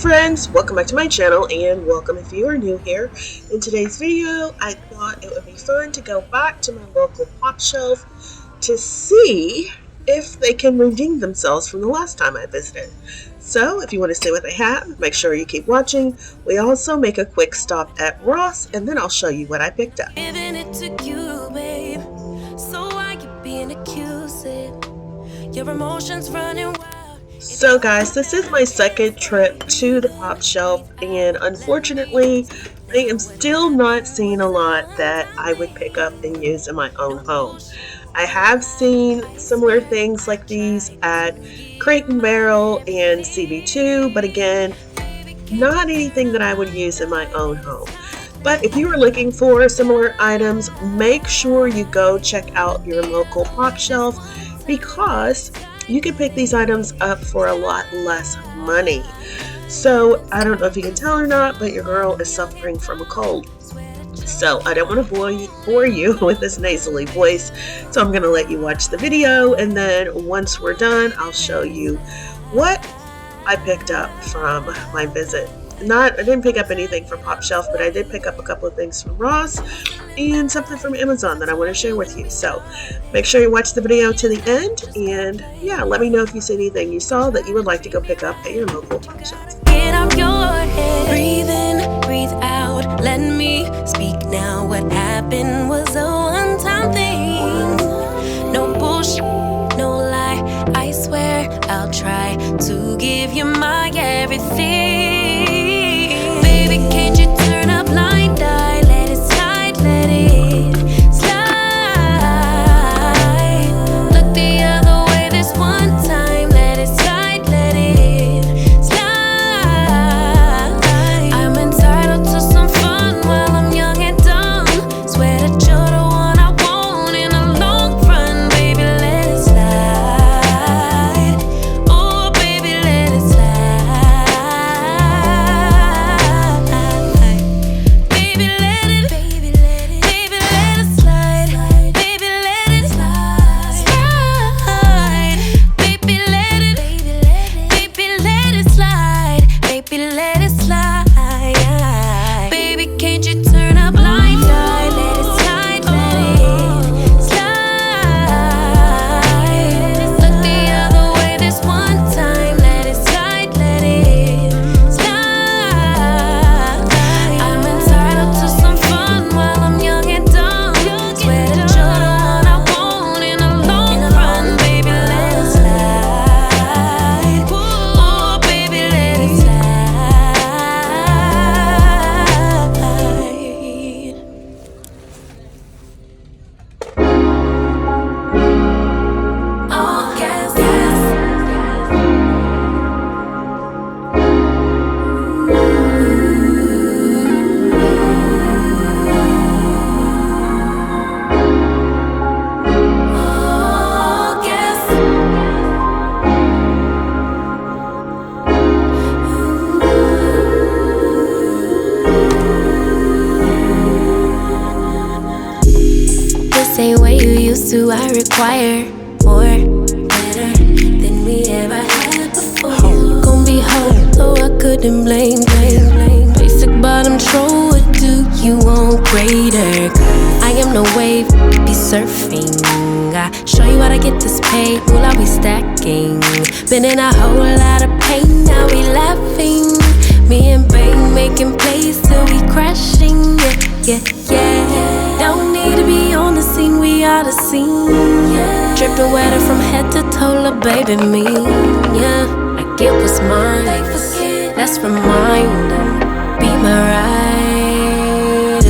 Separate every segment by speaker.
Speaker 1: friends, welcome back to my channel and welcome if you are new here. In today's video, I thought it would be fun to go back to my local pop shelf to see if they can redeem themselves from the last time I visited. So if you want to see what they have, make sure you keep watching. We also make a quick stop at Ross and then I'll show you what I picked up.
Speaker 2: Giving it to you, babe, so I keep being accused. Your emotions running wild.
Speaker 1: So guys, this is my second trip to the pop shelf and unfortunately I am still not seeing a lot that I would pick up and use in my own home. I have seen similar things like these at Crate and Barrel and CB2, but again, not anything that I would use in my own home. But if you are looking for similar items, make sure you go check out your local pop shelf because you can pick these items up for a lot less money. So I don't know if you can tell or not, but your girl is suffering from a cold. So I don't want to bore you with this nasally voice. So I'm going to let you watch the video. And then once we're done, I'll show you what I picked up from my visit. I didn't pick up anything from Pop Shelf, but I did pick up a couple of things from Ross and something from Amazon that I want to share with you. So make sure you watch the video to the end, and yeah, let me know if you see anything you saw that you would like to go pick up at your local Pop Shelf.
Speaker 2: Get out your head, breathe in, breathe out, let me speak now. What happened was a one-time thing. No bullshit, no lie, I swear I'll try to give you my everything. Can't you turn a blind eye? Let it slide, let it slide. Look the other way this one time. Let it slide, let it slide. I'm entitled to some fun while I'm young and dumb. Swear that you're the one I want in the long run. Baby, let it slide. Oh, baby, let it slide. Do I require more, better than we ever had before? Gon' be home, so I couldn't blame. Basic bottom troll, what do you want greater? I am no wave, be surfing. I show you how to get this paid, will I be stacking? Been in a whole lot of pain, now we laughing. Me and Bang making plays till we crashing, yeah. Don't need to be on the scene, we are the scene, yeah. Dripping wetter from head to toe, la baby me, yeah. I get what's mine, that's from mine, be my rider.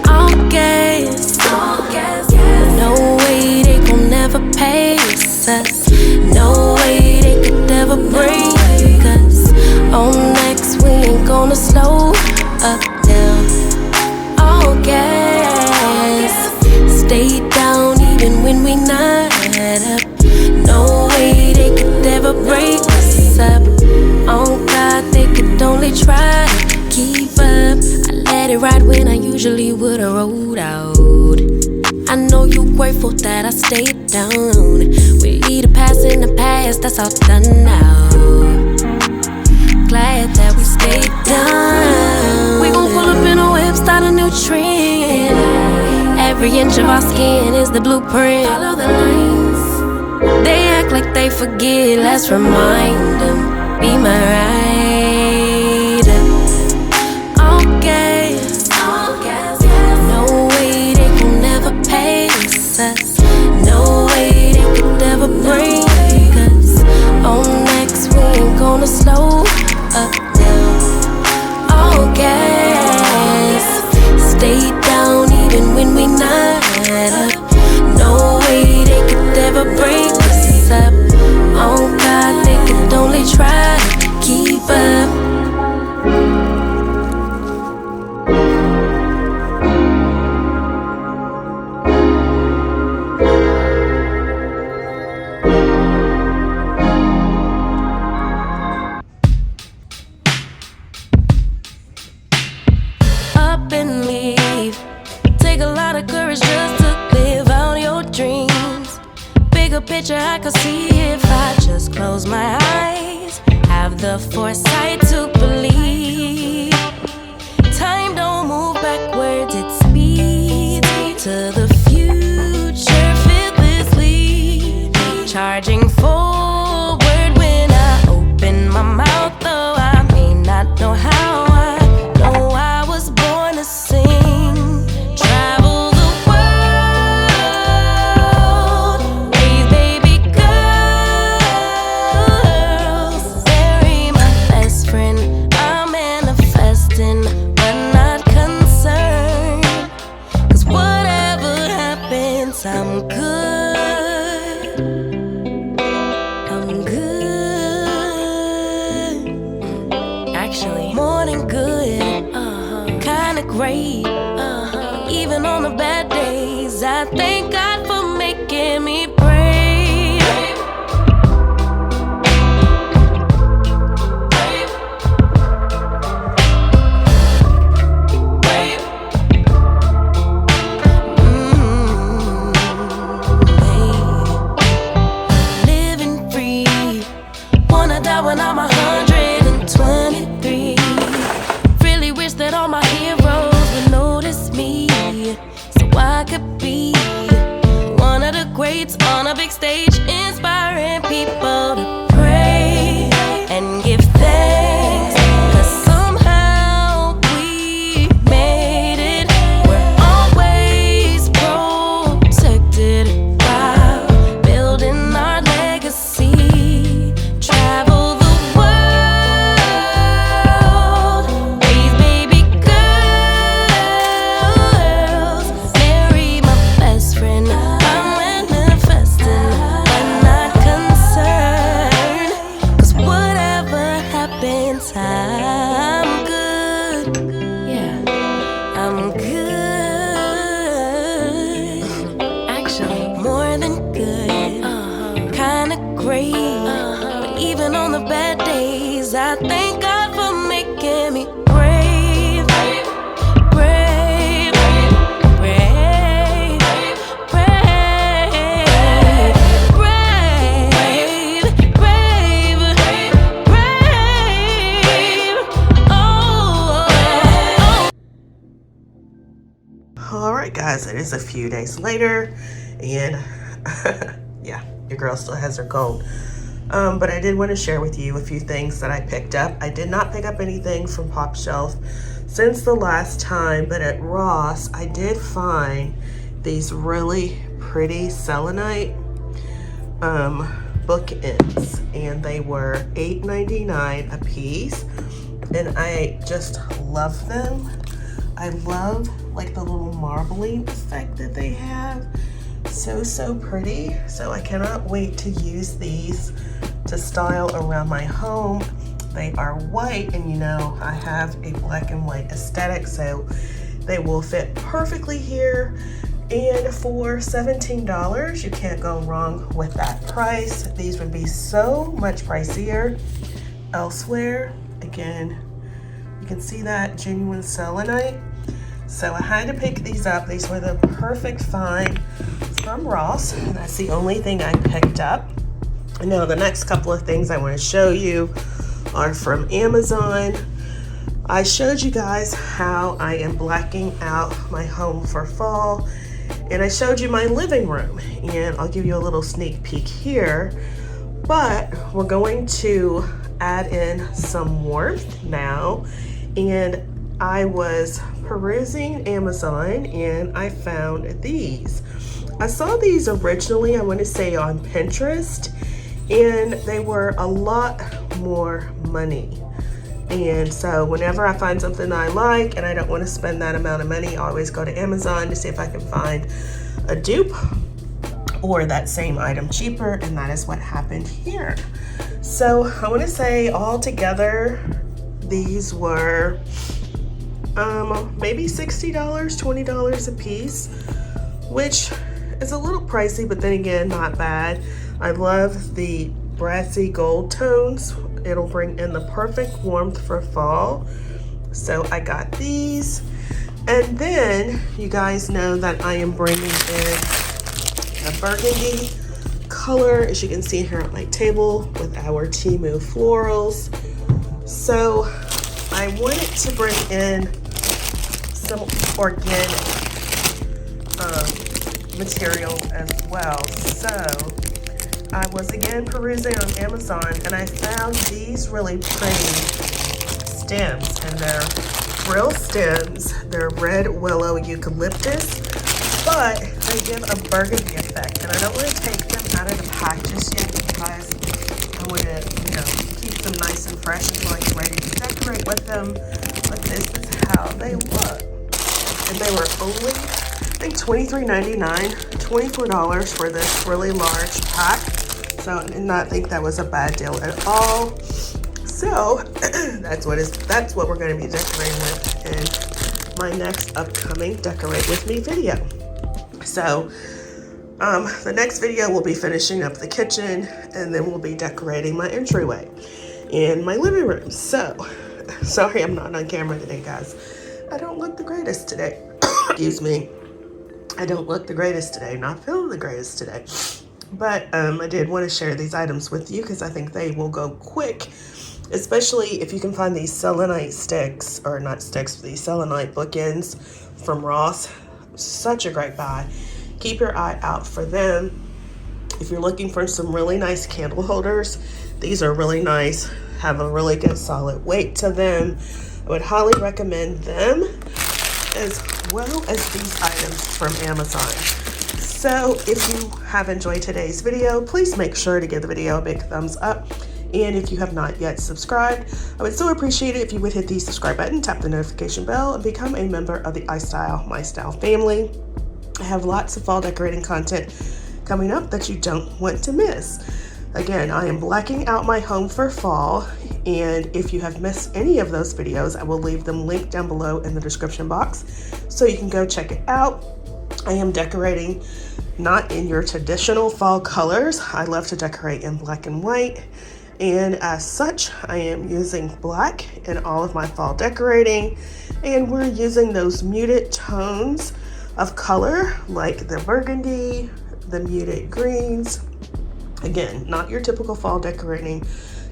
Speaker 2: All gas, no way they gon' never pace us. No way they could ever break us. On next, we ain't gonna slow up now. All gas, stay down even when we not up. No way they could ever break us up. On God, they could only try to keep up. I let it ride when I usually would've rolled out. I know you grateful that I stayed down. We either pass in the past, that's all done now. Glad trend. Every inch of our skin is the blueprint. Follow the lines. They act like they forget. Let's remind them. Be my rider. All gas. No way they can never pace us. No way they could ever break us. On next, we ain't gonna slow up now. All gas. Stay down even when we not up. No way they could ever break us up. Oh God, they could only try to keep up. Up and leave. Take a lot of courage just to live out your dreams. Bigger picture I could see if I just close my eyes. Have the foresight to believe. Time don't move backwards, it speeds to the future fearlessly. Charging forward when I open my mouth, though I may not know how. I know I was born to sing. Travel the world, raise baby girls, marry my best friend. I'm manifesting, but not concerned. 'Cause whatever happens, I'm good. I'm good. Actually, more than good. Kinda great. Even on the bad days, I thank God for making me brave. Living free. Wanna die when I'm 123. Really wish that all my heroes would notice me, so I could be one of the greats on a big stage, inspiring people to pray and give thanks. 'Cause somehow we made it. We're always protected while building our legacy. Travel the world, raise baby girls, marry my best friend. I'm manifesting, but not concerned. 'Cause whatever happens, I'm good. Yeah, I'm good. Actually, more than good. Kinda great. But even on the bad days, I thank God for making me brave. Brave, brave, brave, brave, brave, brave. Oh.
Speaker 1: Alright guys, it is a few days later and yeah, your girl still has her cold. But I did want to share with you a few things that I picked up. I did not pick up anything from Pop Shelf since the last time, but at Ross I did find these really pretty selenite bookends, and they were $8.99 a piece, and I just love them. I love like the little marbling effect that they have. So pretty. So I cannot wait to use these to style around my home. They are white, and you know I have a black and white aesthetic, so they will fit perfectly here. And for $17, you can't go wrong with that price. These would be so much pricier elsewhere. Again, you can see that genuine selenite. So I had to pick these up. These were the perfect find from Ross, and that's the only thing I picked up. Now the next couple of things I want to show you are from Amazon. I showed you guys how I am blacking out my home for fall, and I showed you my living room, and I'll give you a little sneak peek here, but we're going to add in some warmth now. And I was perusing Amazon and I found these. I saw these originally, I want to say on Pinterest, and they were a lot more money. And so whenever I find something that I like and I don't want to spend that amount of money, I always go to Amazon to see if I can find a dupe or that same item cheaper, and that is what happened here. So I want to say all together these were maybe $60, $20 a piece, which is a little pricey, but then again, not bad. I love the brassy gold tones. It'll bring in the perfect warmth for fall. So I got these. And then you guys know that I am bringing in a burgundy color, as you can see here on my table, with our Temu florals. So I wanted to bring in some organic material as well. So I was again perusing on Amazon and I found these really pretty stems, and they're real stems. They're red willow eucalyptus, but they give a burgundy effect. And I don't want to take them out of the pack just yet because I want to, keep them nice and fresh until I get ready to decorate with them. But this is how they look. And they were only, I think, $23.99, $24 for this really large pack. So I did not think that was a bad deal at all. So that's what we're going to be decorating with in my next upcoming Decorate With Me video. So the next video we'll be finishing up the kitchen, and then we'll be decorating my entryway in my living room. So sorry I'm not on camera today, guys. I don't look the greatest today. Excuse me. I don't look the greatest today. Not feeling the greatest today. But I did want to share these items with you because I think they will go quick, especially if you can find these selenite sticks, or not sticks, these selenite bookends from Ross. Such a great buy. Keep your eye out for them. If you're looking for some really nice candle holders, these are really nice, have a really good solid weight to them. I would highly recommend them, as well as these items from Amazon. So if you have enjoyed today's video, please make sure to give the video a big thumbs up. And if you have not yet subscribed, I would so appreciate it if you would hit the subscribe button, tap the notification bell, and become a member of the iStylEMYSTYLE family. I have lots of fall decorating content coming up that you don't want to miss. Again, I am blacking out my home for fall, and if you have missed any of those videos, I will leave them linked down below in the description box so you can go check it out. I am decorating not in your traditional fall colors. I love to decorate in black and white, and as such, I am using black in all of my fall decorating, and we're using those muted tones of color like the burgundy, the muted greens. Again, not your typical fall decorating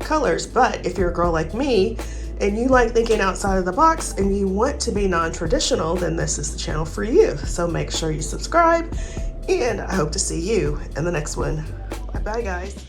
Speaker 1: colors, but if you're a girl like me and you like thinking outside of the box and you want to be non-traditional, then this is the channel for you. So make sure you subscribe, and I hope to see you in the next one. Bye bye, guys.